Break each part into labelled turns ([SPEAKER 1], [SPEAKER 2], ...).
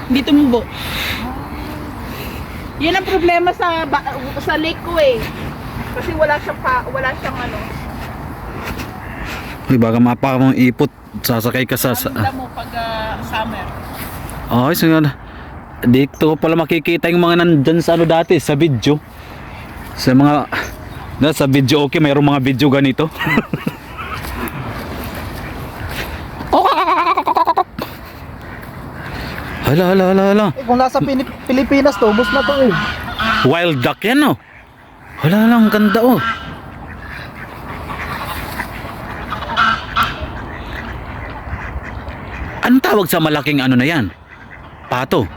[SPEAKER 1] Hindi tumubo. Yan ang problema sa lake ko eh. Kasi wala siyang ano.
[SPEAKER 2] Di ba mapa mong ipot, sasakay ka sa...
[SPEAKER 1] Alam mo pag summer.
[SPEAKER 2] Okay, so yun. Dito pala makikita yung mga nandyan sa ano dati, sa video. Sa mga... sa video okay, mayroong mga video ganito. Hala.
[SPEAKER 3] Kung nasa Pilipinas to, bus na to eh.
[SPEAKER 2] Wild duck yan, oh. Hala, ang ganda, oh. Anong tawag sa malaking ano na yan? Pato.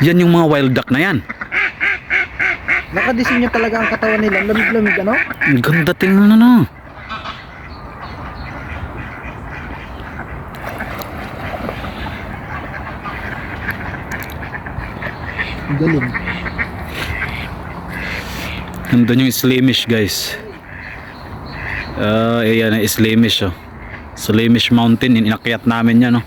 [SPEAKER 2] Yan yung mga wild duck na yan.
[SPEAKER 3] Nakadesinyo talaga ang katawan nila. Lamig-lamig, ano?
[SPEAKER 2] Ang ganda tingnan, ano.
[SPEAKER 3] Galing.
[SPEAKER 2] Nandun yung Slimish, guys. Ayan ang Slimish, oh. Slimish Mountain, inakyat namin yan, oh.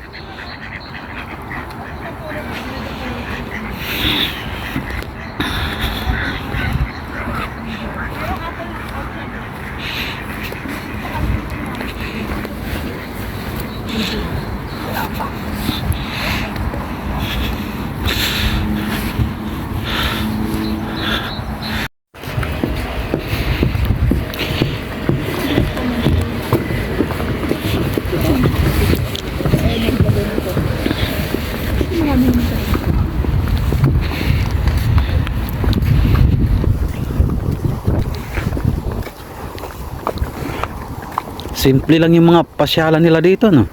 [SPEAKER 2] Simple lang yung mga pasyalan nila dito, no?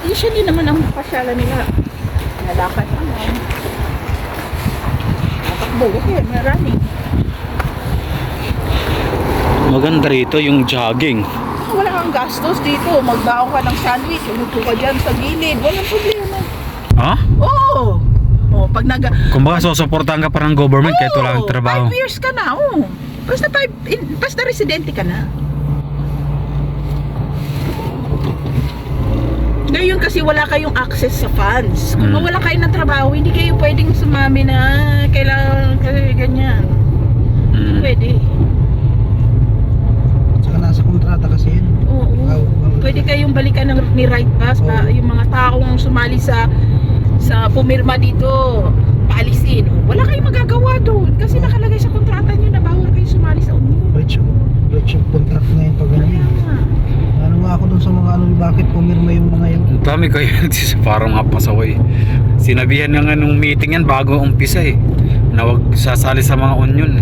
[SPEAKER 1] Usually naman ang pasyalan nila. Nalakad naman. Natakbo kasi marami.
[SPEAKER 2] Maganda rito yung jogging.
[SPEAKER 1] Wala kang gastos dito. Magbaon ka ng sandwich. Umupo ka dyan sa gilid. Walang problema.
[SPEAKER 2] Ha?
[SPEAKER 1] Oo. Oh, pag
[SPEAKER 2] Kumbaga susuportahan ka pa ng government kahit wala kang trabaho.
[SPEAKER 1] 5 years ka na, oh. Basta residente ka na. Ngayon kasi wala kayong access sa funds. Kung mawala kayo ng trabaho, hindi kayo pwedeng sumami na kailangan kasi ganyan. Hindi pwede.
[SPEAKER 3] Saka nasa kontrata kasi yun.
[SPEAKER 1] Oo. Pwede kayong balikan ni right pass pa yung mga taong sumali sa pumirma dito, paalisin. Wala kayong magagawa doon kasi nakalagay sa kontrata niyo na bawal kayo sumali sa union.
[SPEAKER 3] Breach yung contract na yun pag ganyan. Ano nga ako dun sa mga ano, bakit pumirma yung mga yun?
[SPEAKER 2] Ang dami kayo parang mga pasaway. Sinabihan nga nung meeting yan bago umpisa eh. Na wag sasali sa mga union.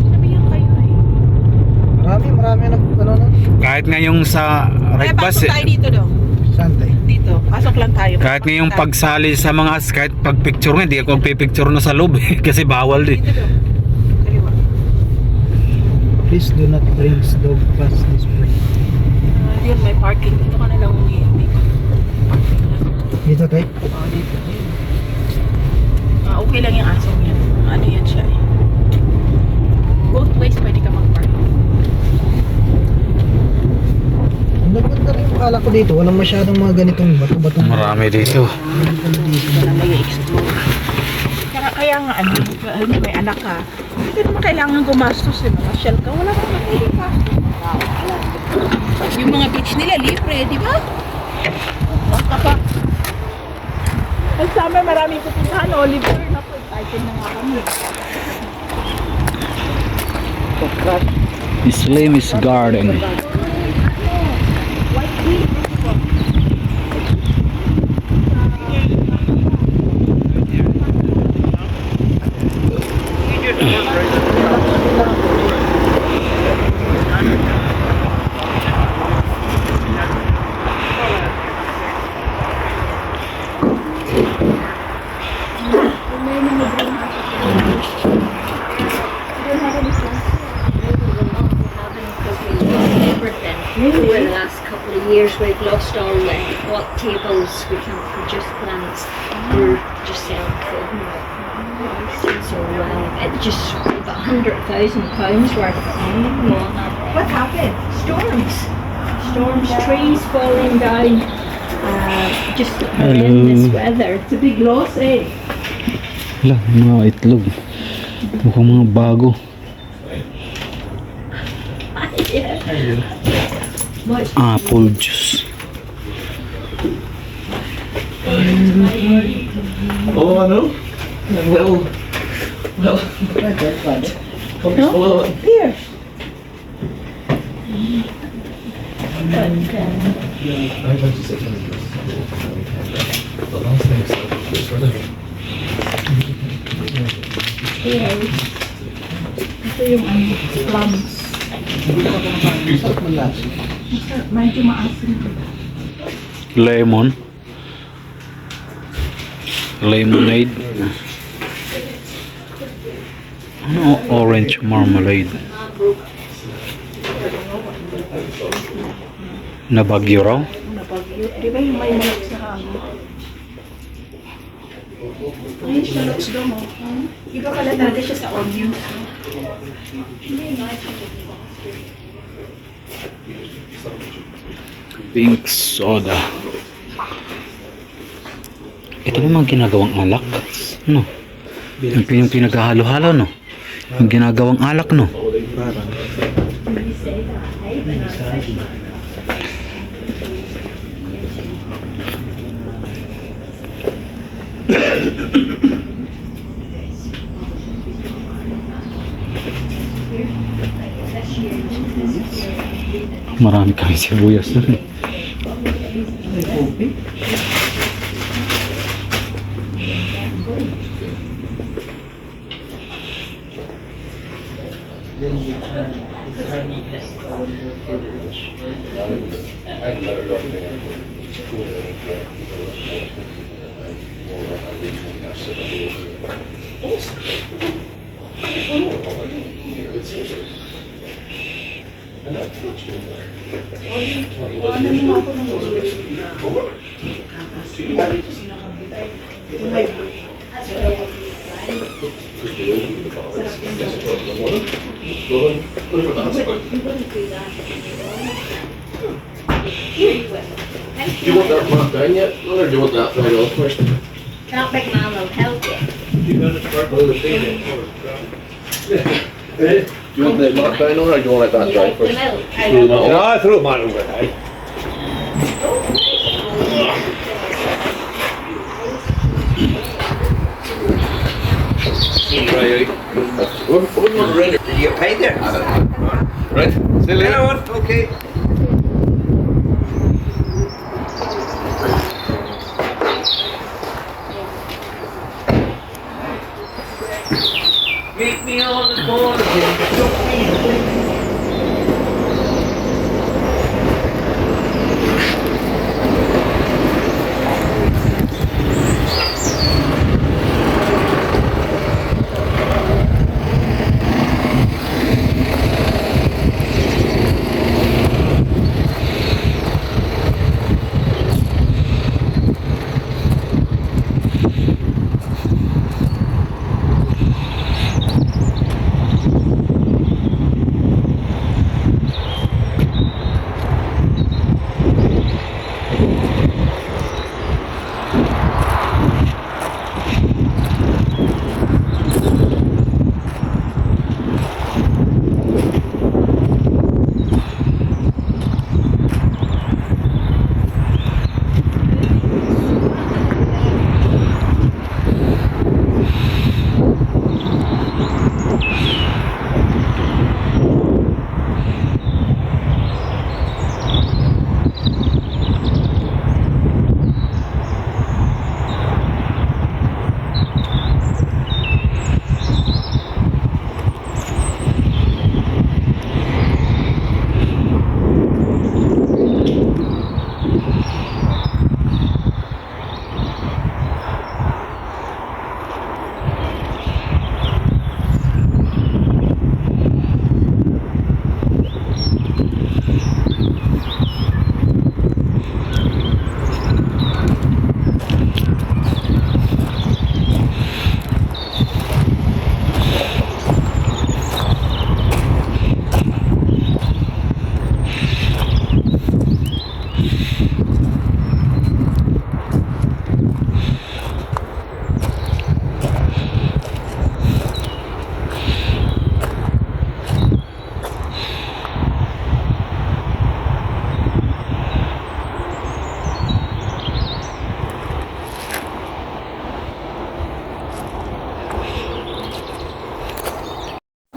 [SPEAKER 1] Sinabihan kayo eh.
[SPEAKER 3] Marami na ano na.
[SPEAKER 2] Kahit nga yung sa right bus
[SPEAKER 1] Pasok tayo dito daw.
[SPEAKER 3] Saan tayo?
[SPEAKER 1] Dito. Pasok lang tayo.
[SPEAKER 2] kahit nga yung pagsali sa mga kahit pagpicture nga hindi ako magpipicture na sa loob eh, kasi bawal din.
[SPEAKER 1] Dito daw. Kaliwa.
[SPEAKER 3] Please do not bring dog past this place.
[SPEAKER 1] Yun, may parking. Dito ka na lang umiinig.
[SPEAKER 3] Dito tayo?
[SPEAKER 1] Oo, dito. Okay lang yung asong yan. Ano yan siya eh. Both ways pwede ka mag-park.
[SPEAKER 3] Ang nagpunta rin yung kala ko dito. Walang masyadong mga ganitong bato-bato.
[SPEAKER 2] Marami dito.
[SPEAKER 1] Wala na may explore. Kaya nga ano, may anak ka. Hindi naman kailangan gumastos eh. Masyal ka. Wala kang makili pa. Yung mga beach nila libre, di ba? Basta pa. Pag summer maraming pupuntahan, Oliver na po. Excited na nga kami.
[SPEAKER 2] Slimish Garden.
[SPEAKER 4] Over the last couple of years, we've lost all what tables we can't produce plants. We're just selling food. just got £100,000 worth of money.
[SPEAKER 1] What happened?
[SPEAKER 4] Storms, trees falling down, just horrendous weather.
[SPEAKER 1] It's a big loss eh.
[SPEAKER 2] Wala, mga itlog. Mukhang mga bago.
[SPEAKER 4] Yeah. Much
[SPEAKER 2] Apple juice.
[SPEAKER 5] Oh, ano? Well, well,
[SPEAKER 1] Here. Ito yung plums. Medyo maasim.
[SPEAKER 2] Lemon. Lemonade. Ano? Orange marmalade. Nabagyo raw?
[SPEAKER 1] Nabagyo. Di ba yung may malak sa hangin? Ay, shallots daw mo. Iba pala talaga siya sa onion.
[SPEAKER 2] Pink soda. Ito ba mga ginagawang alak? No? Yung pinaghahalo-halo, no? Yung ginagawang alak, no?
[SPEAKER 3] Parang.
[SPEAKER 2] Marami kami sibuyas na rin.
[SPEAKER 3] May kopi.
[SPEAKER 5] do you want that marked down yet? Or do you want that right off first?
[SPEAKER 4] that big man will help you.
[SPEAKER 5] Do you want that marked down or do you want that
[SPEAKER 4] You
[SPEAKER 5] dry
[SPEAKER 4] like the
[SPEAKER 5] first?
[SPEAKER 4] milk?
[SPEAKER 5] Throw them out.
[SPEAKER 6] I threw mine over there.
[SPEAKER 5] Right. What ready?
[SPEAKER 6] Did you get paid there?
[SPEAKER 5] Right. See you later.
[SPEAKER 6] Hello, okay. Meet me on the corner.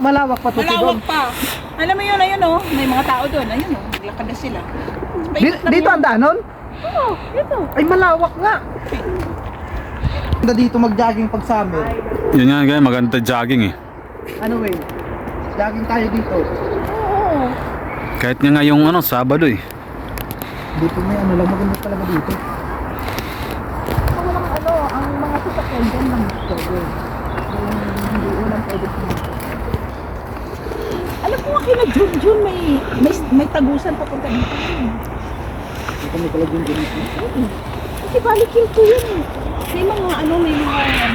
[SPEAKER 3] Malawak pa to
[SPEAKER 1] Malawak pa. Alam mo yun, ayun oh. May mga tao doon. Ayun oh. Naglakad na sila.
[SPEAKER 3] Dito ang daanon?
[SPEAKER 1] Oo, dito.
[SPEAKER 3] Ay, malawak nga. Ganda dito mag-jogging pag summer.
[SPEAKER 2] Yun nga guys, maganda jogging eh.
[SPEAKER 3] Ano eh? Jogging tayo dito.
[SPEAKER 1] Oo.
[SPEAKER 2] Kahit nga ngayong ano, Sabado eh.
[SPEAKER 3] Dito may ano lang, maganda talaga dito.
[SPEAKER 1] Walang ano, ang mga sasakyan dyan lang pwede. Walang pwede sila. Alam ko nga kina Junjun may tagusan papunta dito.
[SPEAKER 3] Dito may talaga yung dito.
[SPEAKER 1] Kasi balikil ko yun eh. May mga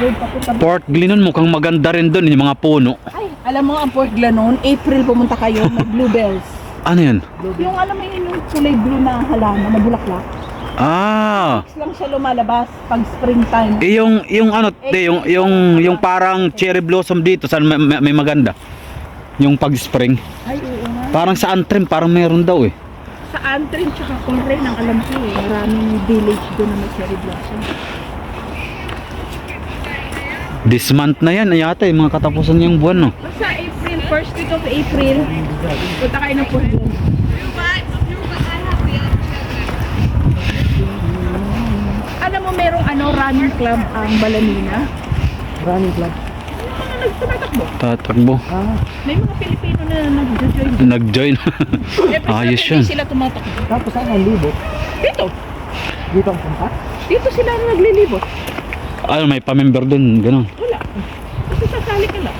[SPEAKER 1] road papunta.
[SPEAKER 2] Port Glenon mukhang maganda rin doon, yung mga puno.
[SPEAKER 1] Ay, alam mo ang Port Glenon, April pumunta kayo, may bluebells.
[SPEAKER 2] Ano yun?
[SPEAKER 1] Yung alam mo yun, yung kulay blue na halaman, na bulaklak.
[SPEAKER 2] Ah,
[SPEAKER 1] Tapos lang siya lumalabas pag springtime.
[SPEAKER 2] eh yung ano, yung parang cherry blossom dito, saan may maganda? Yung pag-spring.
[SPEAKER 1] Ay, oo nga.
[SPEAKER 2] Parang sa Antrim, parang meron daw eh.
[SPEAKER 1] Sa Antrim tsaka Conrail, ang alam ko eh. Maraming village doon na may cherry blossom.
[SPEAKER 2] This month na yan, yata yung mga katapusan yung buwan no.
[SPEAKER 1] Basta April, first week of April, punta kayo ng Port Glenon. Alam mo, merong running club ang Balamina.
[SPEAKER 3] Running club.
[SPEAKER 1] Mga nagtumatakbo.
[SPEAKER 2] Tatakbo.
[SPEAKER 3] Ah,
[SPEAKER 1] May mga Pilipino na nag-join.
[SPEAKER 2] Nag-join. Ayos
[SPEAKER 1] Every
[SPEAKER 2] yun.
[SPEAKER 1] Saturday sila tumatakbo.
[SPEAKER 3] tapos saan ang libot?
[SPEAKER 1] Dito.
[SPEAKER 3] Dito ang punta?
[SPEAKER 1] Dito sila naglilibot.
[SPEAKER 2] Ano, may pa-member doon, ganun.
[SPEAKER 1] Wala. Kasi sasali ka lang.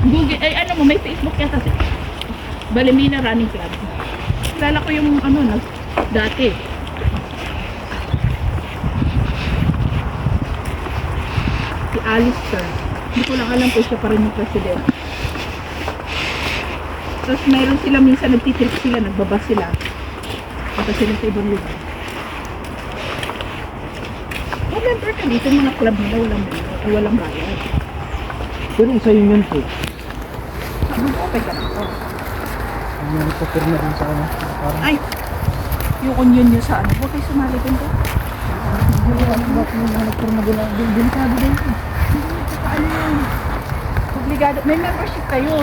[SPEAKER 1] Google, ay alam mo, may Facebook yata si Balamina Running Club. Kilala ko yung dati. Si Alistair. Hindi ko lang alam kung siya pa rin yung president. Tapos mayroon sila minsan nagtitrip sila, nagbabas sila. Punta sila sa ibang lugar. Member ka dito, mga club nila, walang bayad.
[SPEAKER 3] Pero isa yun yun po.
[SPEAKER 1] Okay ka na ako.
[SPEAKER 3] Ang nagpapirma rin sa ano. Parang
[SPEAKER 1] Ay, yung onion nyo sa huwag kayo sumali din to.
[SPEAKER 3] bakit yung nagpapirma din ang delikado din.
[SPEAKER 1] Paano yun? Obligado, may membership kayo.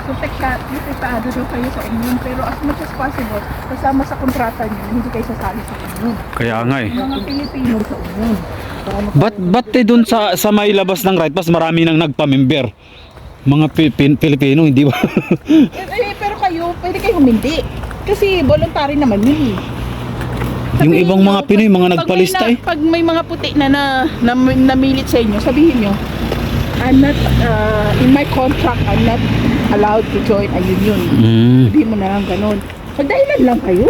[SPEAKER 1] Protektado daw kayo sa onion, pero as much as possible, kasama sa kontrata nyo, hindi kayo sasali sa onion.
[SPEAKER 2] Kaya nga eh.
[SPEAKER 1] Mga Pilipino sa onion.
[SPEAKER 2] Ba't dun sa may labas ng right pass marami nang nagpa-member? Mga Pilipino, hindi ba?
[SPEAKER 1] Pero kayo, pwede kayo humindi. Kasi voluntary naman yun eh.
[SPEAKER 2] Yung
[SPEAKER 1] Sabihin
[SPEAKER 2] ibang
[SPEAKER 1] nyo,
[SPEAKER 2] mga Pinoy, mga
[SPEAKER 1] pag
[SPEAKER 2] nagpalista eh.
[SPEAKER 1] Pag may mga puti na namilit sa inyo, sabihin nyo, I'm not, in my contract, I'm not allowed to join a union.
[SPEAKER 2] Mm.
[SPEAKER 1] Sabihin mo na lang ganun. Pagdahilan lang kayo.